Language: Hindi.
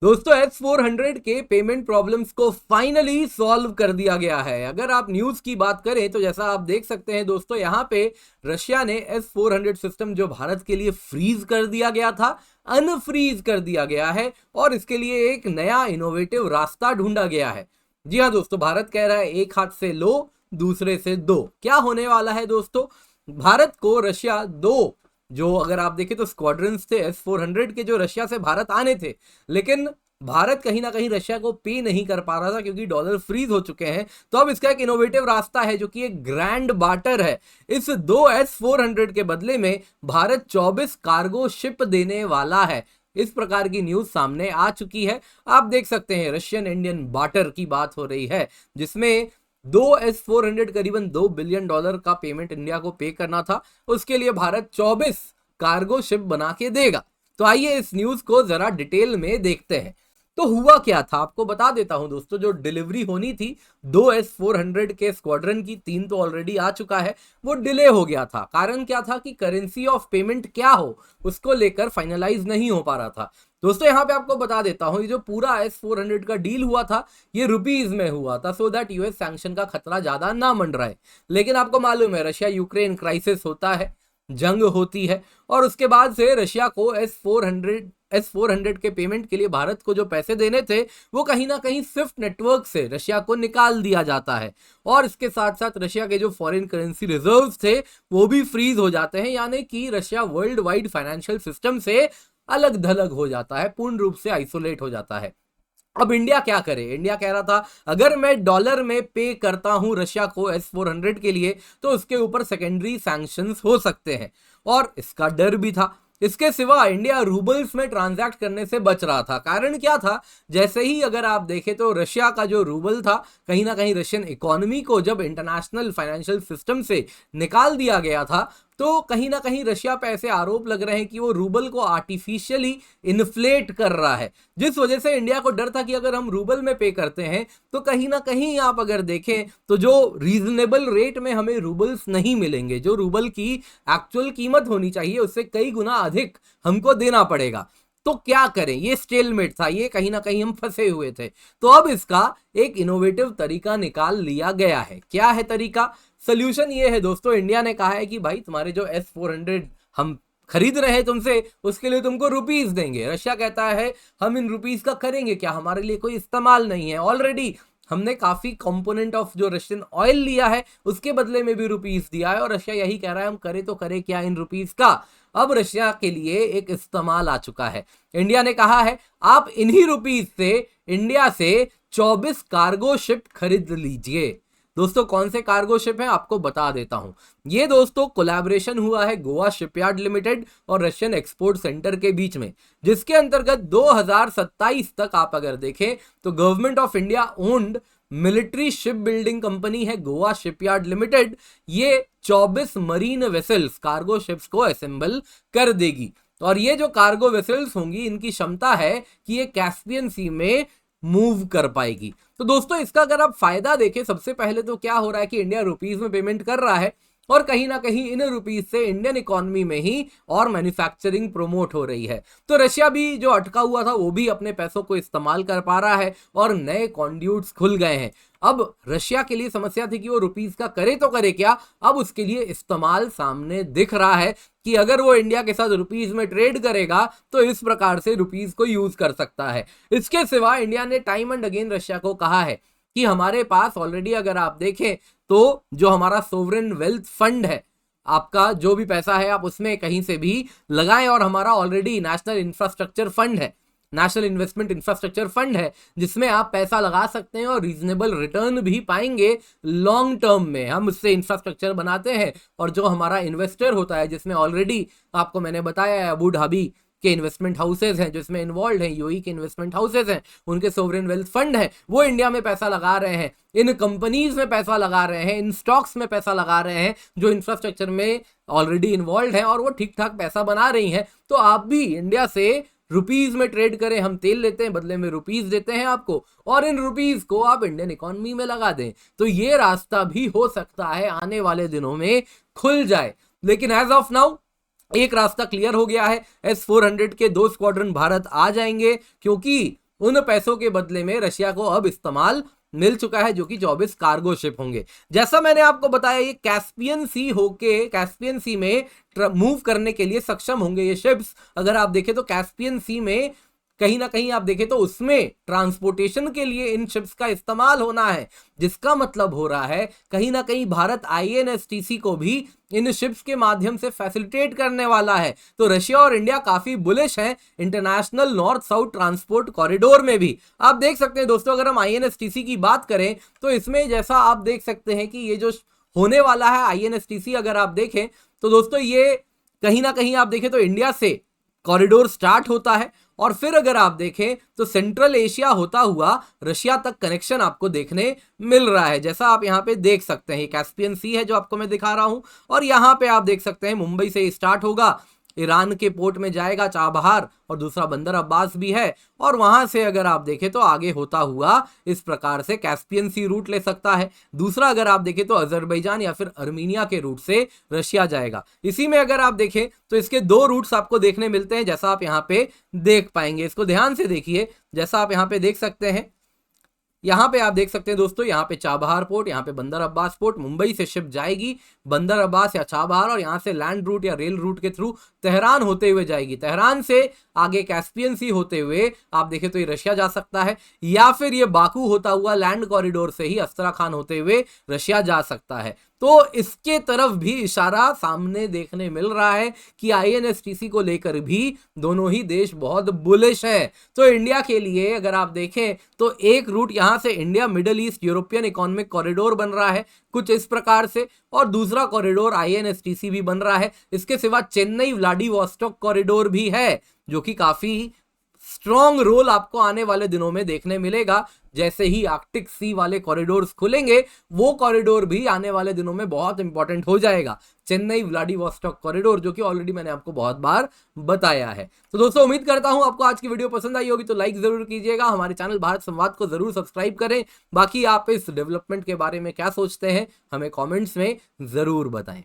दोस्तों S-400 के पेमेंट प्रॉब्लम्स को फाइनली सॉल्व कर दिया गया है। अगर आप न्यूज की बात करें तो जैसा आप देख सकते हैं दोस्तों, यहां पे रशिया ने S-400 सिस्टम जो भारत के लिए फ्रीज कर दिया गया था, अनफ्रीज कर दिया गया है और इसके लिए एक नया इनोवेटिव रास्ता ढूंढा गया है। जी हाँ दोस्तों, भारत कह रहा है एक हाथ से लो, दूसरे से दो। क्या होने वाला है दोस्तों, भारत को रशिया दो, जो अगर आप देखें तो स्क्वाड्रंस थे S-400 के जो रशिया से भारत आने थे, लेकिन भारत कहीं ना कहीं रशिया को पे नहीं कर पा रहा था क्योंकि डॉलर फ्रीज हो चुके हैं। तो अब इसका एक इनोवेटिव रास्ता है जो कि एक ग्रैंड बार्टर है। इस दो S-400 के बदले में भारत 24 कार्गो शिप देने वाला है। इस प्रकार की न्यूज सामने आ चुकी है। आप देख सकते हैं रशियन इंडियन बार्टर की बात हो रही है, जिसमें दो S-400 करीबन $2 बिलियन का पेमेंट इंडिया को पे करना था। उसके लिए भारत 24 कार्गो शिप बना के देगा। तो आइए इस न्यूज को जरा डिटेल में देखते हैं। तो हुआ क्या था आपको बता देता हूं दोस्तों। जो डिलीवरी होनी थी दो S-400 के स्क्वाड्रन की, 3 तो ऑलरेडी आ चुका है, वो डिले हो गया था। कारण क्या था कि करेंसी ऑफ पेमेंट क्या हो उसको लेकर फाइनलाइज नहीं हो पा रहा था। दोस्तों यहां पे आपको बता देता हूं, ये जो पूरा S-400 का डील हुआ था ये रुपीज में हुआ था, सो दैट यूएस सैंक्शन का खतरा ज्यादा ना मंडराए। लेकिन आपको मालूम है रशिया यूक्रेन क्राइसिस होता है, जंग होती है, और उसके बाद से रशिया को S-400 के पेमेंट के लिए भारत को जो पैसे देने थे वो कहीं ना कहीं स्विफ्ट नेटवर्क से रशिया को निकाल दिया जाता है। और इसके साथ साथ रशिया के जो फॉरेन करेंसी रिजर्व्स थे वो भी फ्रीज हो जाते हैं, यानी कि Russia world wide financial system से अलग थलग हो जाता है, पूर्ण रूप से आइसोलेट हो जाता है। अब इंडिया क्या करे, इंडिया कह रहा था अगर मैं डॉलर में पे करता हूं रशिया को S-400 के लिए तो उसके ऊपर सेकेंडरी सैंक्शंस हो सकते हैं, और इसका डर भी था। इसके सिवा इंडिया रूबल्स में ट्रांजैक्ट करने से बच रहा था। कारण क्या था, जैसे ही अगर आप देखें तो रशिया का जो रूबल था, कहीं ना कहीं रशियन इकोनॉमी को जब इंटरनेशनल फाइनेंशियल सिस्टम से निकाल दिया गया था, तो कहीं ना कहीं रशिया पे ऐसे आरोप लग रहे हैं कि वो रूबल को आर्टिफिशियली इन्फ्लेट कर रहा है, जिस वजह से इंडिया को डर था कि अगर हम रूबल में पे करते हैं तो कहीं ना कहीं आप अगर देखें तो जो रीजनेबल रेट में हमें रूबल्स नहीं मिलेंगे, जो रूबल की एक्चुअल कीमत होनी चाहिए उससे कई गुना अधिक हमको देना पड़ेगा। तो क्या करें, ये स्टेलमेट था, ये कहीं ना कहीं हम फंसे हुए थे। तो अब इसका एक इनोवेटिव तरीका निकाल लिया गया है। क्या है तरीका, सोल्यूशन ये है दोस्तों, इंडिया ने कहा है कि भाई तुम्हारे जो S-400 हम खरीद रहे हैं तुमसे, उसके लिए तुमको रुपीस देंगे। रशिया कहता है हम इन रुपीस का करेंगे क्या, हमारे लिए कोई इस्तेमाल नहीं है, ऑलरेडी हमने काफी कंपोनेंट ऑफ जो रशियन ऑयल लिया है उसके बदले में भी रुपीस दिया है, और रशिया यही कह रहा है हम करे तो करे क्या इन रुपीस का। अब रशिया के लिए एक इस्तेमाल आ चुका है। इंडिया ने कहा है आप इन्हीं रुपीस से इंडिया से 24 कार्गो शिप खरीद लीजिए। दोस्तों कौन से कार्गो शिप हैं आपको बता देता हूं। ये दोस्तों कोलैबोरेशन हुआ है गोवा शिपयार्ड लिमिटेड और रशियन एक्सपोर्ट सेंटर के बीच में, जिसके अंतर्गत 2027 तक आप अगर देखें तो government of India owned military ship building company है गोवा शिपयार्ड लिमिटेड, ये 24 मरीन वेसल्स कार्गो शिप्स को असेंबल कर देगी। और ये जो कार्गो वेसल्स होंगी इनकी क्षमता है कि ये कैस्पियन सी में मूव कर पाएगी। तो दोस्तों इसका अगर आप फायदा देखें, सबसे पहले तो क्या हो रहा है कि इंडिया रुपीस में पेमेंट कर रहा है और कहीं ना कहीं इन रुपीस से इंडियन इकोनॉमी में ही और मैन्युफैक्चरिंग प्रमोट हो रही है। तो रशिया भी जो अटका हुआ था वो भी अपने पैसों को इस्तेमाल कर पा रहा है और नए कॉन्ड्यूट्स खुल गए हैं। अब रशिया के लिए समस्या थी कि वो रुपीस का करे तो करे क्या, अब उसके लिए इस्तेमाल सामने दिख रहा है कि अगर वो इंडिया के साथ रुपीस में ट्रेड करेगा तो इस प्रकार से रुपीस को यूज कर सकता है। इसके सिवा इंडिया ने टाइम एंड अगेन रशिया को कहा है कि हमारे पास ऑलरेडी अगर आप देखें तो जो हमारा सोवरेन वेल्थ फंड है, आपका जो भी पैसा है आप उसमें कहीं से भी लगाएं, और हमारा ऑलरेडी नेशनल इंफ्रास्ट्रक्चर फंड है, नेशनल इन्वेस्टमेंट इंफ्रास्ट्रक्चर फंड है, जिसमें आप पैसा लगा सकते हैं और रीजनेबल रिटर्न भी पाएंगे लॉन्ग टर्म में। हम उससे इंफ्रास्ट्रक्चर बनाते हैं और जो हमारा इन्वेस्टर होता है, जिसमें ऑलरेडी आपको मैंने बताया है अबू धाबी के इन्वेस्टमेंट हाउसेज हैं जिसमें इन्वॉल्व हैं, यूएई के इन्वेस्टमेंट हाउसेज हैं, उनके सोवरेन वेल्थ फंड है, वो इंडिया में पैसा लगा रहे हैं, इन कंपनीज में पैसा लगा रहे हैं, इन स्टॉक्स में पैसा लगा रहे हैं जो इंफ्रास्ट्रक्चर में ऑलरेडी इन्वॉल्व हैं और वो ठीक ठाक पैसा बना रही हैं। तो आप भी इंडिया से रुपीज में ट्रेड करें, हम तेल लेते हैं बदले में रुपीज देते हैं आपको, और इन रुपीज को आप इंडियन इकोनॉमी में लगा दें। तो ये रास्ता भी हो सकता है आने वाले दिनों में खुल जाए। लेकिन एज ऑफ नाउ एक रास्ता क्लियर हो गया है, S-400 के 2 स्क्वाड्रन भारत आ जाएंगे, क्योंकि उन पैसों के बदले में रशिया को अब इस्तेमाल मिल चुका है, जो कि 24 कार्गो शिप होंगे। जैसा मैंने आपको बताया, ये कैस्पियन सी होके कैस्पियन सी में मूव करने के लिए सक्षम होंगे ये शिप्स। अगर आप देखें तो कैस्पियन सी में कहीं ना कहीं आप देखें तो उसमें ट्रांसपोर्टेशन के लिए इन शिप्स का इस्तेमाल होना है, जिसका मतलब हो रहा है कहीं ना कहीं भारत INSTC को भी इन शिप्स के माध्यम से फैसिलिटेट करने वाला है। तो रशिया और इंडिया काफी बुलिश हैं international north south transport corridor में भी। आप देख सकते हैं दोस्तों, अगर हम INSTC की बात करें तो इसमें जैसा आप देख सकते हैं कि ये जो होने वाला है INSTC, अगर आप देखें तो दोस्तों ये कहीं ना कहीं आप देखें तो इंडिया से कॉरिडोर स्टार्ट होता है और फिर अगर आप देखें तो सेंट्रल एशिया होता हुआ रशिया तक कनेक्शन आपको देखने मिल रहा है। जैसा आप यहां पे देख सकते हैं, कैस्पियन सी है जो आपको मैं दिखा रहा हूं, और यहां पे आप देख सकते हैं मुंबई से स्टार्ट होगा, ईरान के पोर्ट में जाएगा चाबहार, और दूसरा बंदर अब्बास भी है, और वहां से अगर आप देखें तो आगे होता हुआ इस प्रकार से कैस्पियन सी रूट ले सकता है। दूसरा अगर आप देखें तो अजरबैजान या फिर अर्मीनिया के रूट से रशिया जाएगा। इसी में अगर आप देखें तो इसके दो रूट्स आपको देखने मिलते हैं, जैसा आप यहाँ पे देख पाएंगे। इसको ध्यान से देखिए, जैसा आप यहाँ पे देख सकते हैं, यहां पे आप देख सकते हैं दोस्तों, यहां पे चाबहार पोर्ट, यहां पे बंदर अब्बास पोर्ट, मुंबई से शिप जाएगी बंदर अब्बास या चाबहार, और यहां से लैंड रूट या रेल रूट के थ्रू तेहरान होते हुए जाएगी। तेहरान से आगे कैस्पियन सी होते हुए आप देखें तो ये रशिया जा सकता है, या फिर ये बाकू होता हुआ लैंड कॉरिडोर से ही अस्त्राखान होते हुए रशिया जा सकता है। तो इसके तरफ भी इशारा सामने देखने मिल रहा है कि INSTC को लेकर भी दोनों ही देश बहुत बुलिश है। तो इंडिया के लिए अगर आप देखें तो एक रूट यहां से India middle east European economic corridor बन रहा है कुछ इस प्रकार से, और दूसरा कॉरिडोर INSTC भी बन रहा है। इसके सिवा चेन्नई व्लादिवोस्टोक कॉरिडोर भी है, जो कि काफी स्ट्रॉन्ग रोल आपको आने वाले दिनों में देखने मिलेगा। जैसे ही आर्कटिक सी वाले कॉरिडोर्स खुलेंगे, वो कॉरिडोर भी आने वाले दिनों में बहुत इंपॉर्टेंट हो जाएगा, चेन्नई व्लादिवोस्टोक कॉरिडोर, जो कि ऑलरेडी मैंने आपको बहुत बार बताया है। तो दोस्तों उम्मीद करता हूं आपको आज की वीडियो पसंद आई होगी, तो लाइक जरूर कीजिएगा, हमारे चैनल भारत संवाद को जरूर सब्सक्राइब करें। बाकी आप इस डेवलपमेंट के बारे में क्या सोचते हैं हमें कॉमेंट्स में जरूर बताएं।